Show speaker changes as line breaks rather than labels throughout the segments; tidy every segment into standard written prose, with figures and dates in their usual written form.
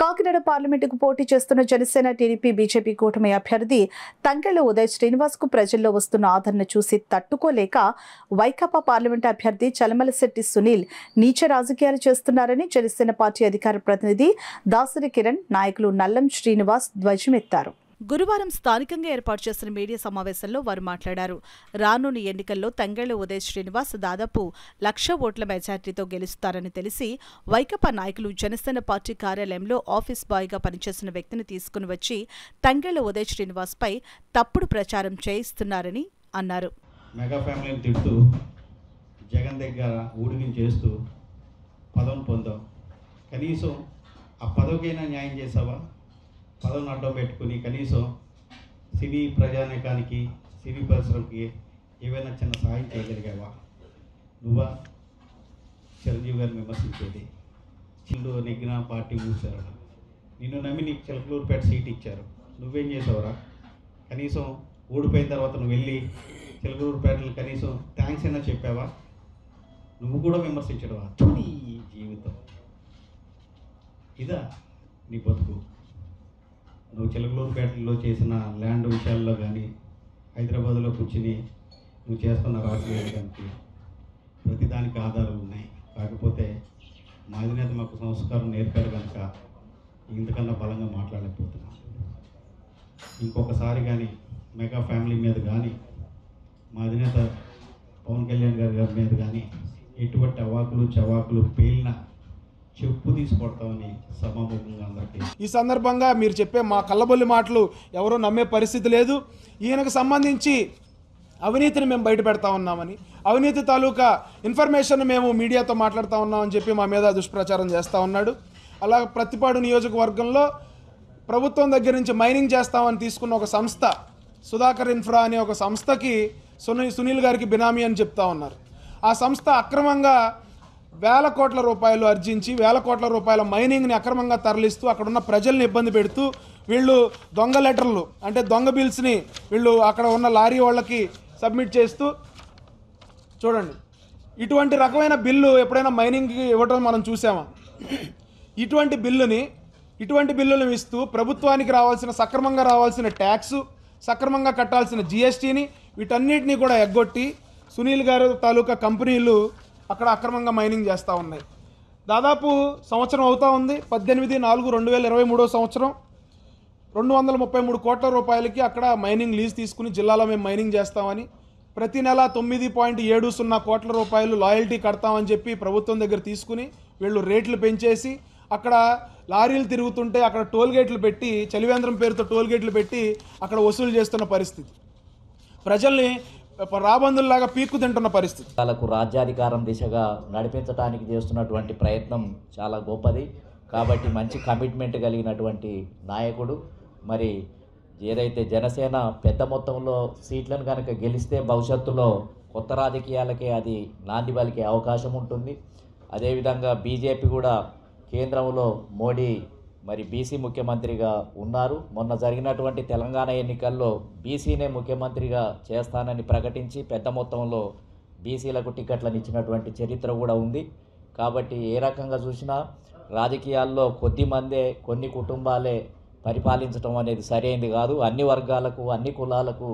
కాకినాడ పార్లమెంటుకు పోటీ చేస్తున్న జనసేన టీడీపీ బీజేపీ కూటమి అభ్యర్థి తంగెళ్ల ఉదయ్ శ్రీనివాస్ కు ప్రజల్లో వస్తున్న ఆదరణ చూసి తట్టుకోలేక వైకాపా పార్లమెంటు అభ్యర్థి చలమలశెట్టి సునీల్ నీచ రాజకీయాలు చేస్తున్నారని జనసేన పార్టీ అధికార ప్రతినిధి దాసరి కిరణ్ నాయకులు నల్లం శ్రీనివాస్ ధ్వజమెత్తారు. గురువారం స్థానికంగా ఏర్పాటు చేసిన మీడియా సమావేశంలో వారు మాట్లాడారు. రానున్న ఎన్నికల్లో తంగెళ్ల ఉదయ్ శ్రీనివాస్ దాదాపు 1,00,000 ఓట్ల మెజార్టీతో గెలుస్తారని తెలిసి వైకాపా నాయకులు జనసేన పార్టీ కార్యాలయంలో ఆఫీస్ బాయ్గా పనిచేసిన వ్యక్తిని తీసుకుని వచ్చి తంగెళ్ల ఉదయ్ శ్రీనివాస్ పై తప్పుడు ప్రచారం చేయిస్తున్నారని అన్నారు.
మెగా ఫ్యామిలీని తిడుతూ జగన్ దగ్గర ఊడిగించేస్తూ పదం పొందాం. కనీసం ఆ పదవికైనా న్యాయం చేసావా? పదవిని అడ్డం పెట్టుకుని కనీసం సినీ ప్రజానికానికి సినీ పరిశ్రమకి ఏవైనా చిన్న సహాయం చేయగలిగావా? నువ్వా చిరంజీవి గారిని విమర్శించేది? చిల్లు నెగ్గిన పార్టీ మూసారు. నిన్ను నమ్మి నీకు చిలకలూరుపేట సీట్ ఇచ్చారు. నువ్వేం చేసావురా? కనీసం ఓడిపోయిన తర్వాత నువ్వు వెళ్ళి చిలకలూరుపేటలు కనీసం థ్యాంక్స్ అయినా చెప్పావా? నువ్వు కూడా విమర్శించడవా? నీ జీవితం ఇదా నీ బతుకు? నువ్వు చిలకలూరుపేటలో చేసిన ల్యాండ్ విషయాల్లో కానీ హైదరాబాద్లో కూర్చుని నువ్వు చేస్తున్న రాజకీయానికి ప్రతిదానికి ఆధారాలు ఉన్నాయి. కాకపోతే మా అధినేత మాకు సంస్కారం నేర్పారు కనుక ఇంతకన్నా బలంగా మాట్లాడలేకపోతున్నాం. ఇంకొకసారి కానీ మెగా ఫ్యామిలీ మీద కానీ మా అధినేత పవన్ కళ్యాణ్ గారి మీద కానీ ఎటువంటి అవాకులు చవాకులు పేలిన చెప్పు తీసుకొడతామని సమాముఖంగా అందరికీ
ఈ సందర్భంగా మీరు చెప్పే మా కళ్ళబొల్లి మాటలు ఎవరూ నమ్మే పరిస్థితి లేదు. ఈయనకు సంబంధించి అవినీతిని మేము బయట పెడతా ఉన్నామని, అవినీతి తాలూకా ఇన్ఫర్మేషన్ మేము మీడియాతో మాట్లాడుతూ ఉన్నామని చెప్పి మా మీద దుష్ప్రచారం చేస్తూ ఉన్నాడు. అలా ప్రతిపాడు నియోజకవర్గంలో ప్రభుత్వం దగ్గర నుంచి మైనింగ్ చేస్తామని తీసుకున్న ఒక సంస్థ సుధాకర్ ఇన్ఫ్రా అనే ఒక సంస్థకి సునీల్ గారికి బినామీ అని చెప్తా ఉన్నారు. ఆ సంస్థ అక్రమంగా వేల కోట్ల రూపాయలు అర్జించి వేల కోట్ల రూపాయల మైనింగ్ని అక్రమంగా తరలిస్తూ అక్కడున్న ప్రజల్ని ఇబ్బంది పెడుతూ వీళ్ళు దొంగ లెటర్లు అంటే దొంగ బిల్స్ని వీళ్ళు అక్కడ ఉన్న లారీ వాళ్ళకి సబ్మిట్ చేస్తూ చూడండి. ఇటువంటి రకమైన బిల్లు ఎప్పుడైనా మైనింగ్కి ఇవ్వడం మనం చూసామా? ఇటువంటి బిల్లులను ఇస్తూ ప్రభుత్వానికి రావాల్సిన సక్రమంగా రావాల్సిన ట్యాక్సు, సక్రమంగా కట్టాల్సిన జిఎస్టీని వీటన్నిటినీ కూడా ఎగ్గొట్టి సునీల్ గారు తాలూకా కంపెనీలు అక్కడ అక్రమంగా మైనింగ్ చేస్తూ ఉన్నాయి. దాదాపు సంవత్సరం అవుతూ ఉంది. 18/4/2023 సంవత్సరం 233 కోట్ల రూపాయలకి అక్కడ మైనింగ్ లీజ్ తీసుకుని జిల్లాలో మేము మైనింగ్ చేస్తామని ప్రతి నెల 9.70 కోట్ల రూపాయలు లాయల్టీ కడతామని చెప్పి ప్రభుత్వం దగ్గర తీసుకుని వీళ్ళు రేట్లు పెంచేసి అక్కడ లారీలు తిరుగుతుంటే అక్కడ టోల్గేట్లు పెట్టి చలివేంద్రం పేరుతో టోల్గేట్లు పెట్టి అక్కడ వసూలు చేస్తున్న పరిస్థితి, ప్రజల్ని రాబందుల్లాగా పీక్కు తింటున్న పరిస్థితి.
వాళ్ళకు రాజ్యాధికారం దిశగా నడిపించడానికి చేస్తున్నటువంటి ప్రయత్నం చాలా గొప్పది. కాబట్టి మంచి కమిట్మెంట్ కలిగినటువంటి నాయకుడు. మరి ఏదైతే జనసేన పెద్ద మొత్తంలో సీట్లను కనుక గెలిస్తే భవిష్యత్తులో కొత్త రాజకీయాలకే అది నాంది పలికే అవకాశం ఉంటుంది. అదేవిధంగా బీజేపీ కూడా కేంద్రంలో మోడీ మరి బీసీ ముఖ్యమంత్రిగా ఉన్నారు. మొన్న జరిగినటువంటి తెలంగాణ ఎన్నికల్లో బీసీనే ముఖ్యమంత్రిగా చేస్తానని ప్రకటించి పెద్ద మొత్తంలో బీసీలకు టికెట్లను ఇచ్చినటువంటి చరిత్ర కూడా ఉంది. కాబట్టి ఏ రకంగా చూసినా రాజకీయాల్లో కొద్దిమందే కొన్ని కుటుంబాలే పరిపాలించడం అనేది సరైనది కాదు. అన్ని వర్గాలకు అన్ని కులాలకు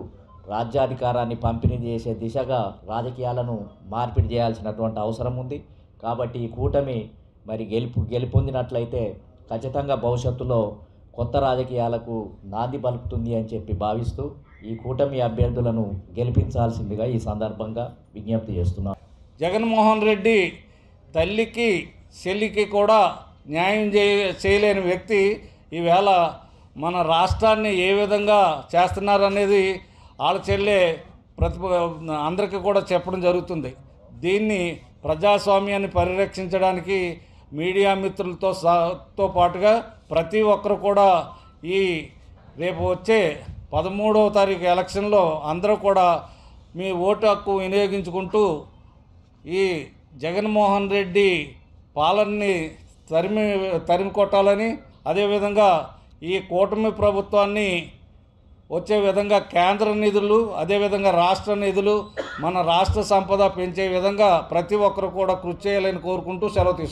రాజ్యాధికారాన్ని పంపిణీ చేసే దిశగా రాజకీయాలను మార్పిడి చేయాల్సినటువంటి అవసరం ఉంది. కాబట్టి ఈ కూటమి మరి గెలుపొందినట్లయితే ఖచ్చితంగా భవిష్యత్తులో కొత్త రాజకీయాలకు నాంది పలుకుతుంది అని చెప్పి భావిస్తూ ఈ కూటమి అభ్యర్థులను గెలిపించాల్సిందిగా ఈ సందర్భంగా విజ్ఞప్తి చేస్తున్నాం.
జగన్మోహన్ రెడ్డి తల్లికి చెల్లికి కూడా న్యాయం చేయలేని వ్యక్తి ఈవేళ మన రాష్ట్రాన్ని ఏ విధంగా చేస్తున్నారనేది వాళ్ళ చెల్లె అందరికీ కూడా చెప్పడం జరుగుతుంది. దీన్ని ప్రజాస్వామ్యాన్ని పరిరక్షించడానికి మీడియా మిత్రులతో పాటుగా ప్రతి ఒక్కరు కూడా ఈ రేపు వచ్చే 13వ తారీఖు ఎలక్షన్లో అందరూ కూడా మీ ఓటు హక్కు వినియోగించుకుంటూ ఈ జగన్మోహన్ రెడ్డి పాలనని తరిమి కొట్టాలని, అదేవిధంగా ఈ కూటమి ప్రభుత్వాన్ని వచ్చే విధంగా కేంద్ర నిధులు అదేవిధంగా రాష్ట్ర నిధులు మన రాష్ట్ర సంపద పెంచే విధంగా ప్రతి ఒక్కరు కూడా కృషి చేయాలని కోరుకుంటూ సెలవు తీసుకుంటాం.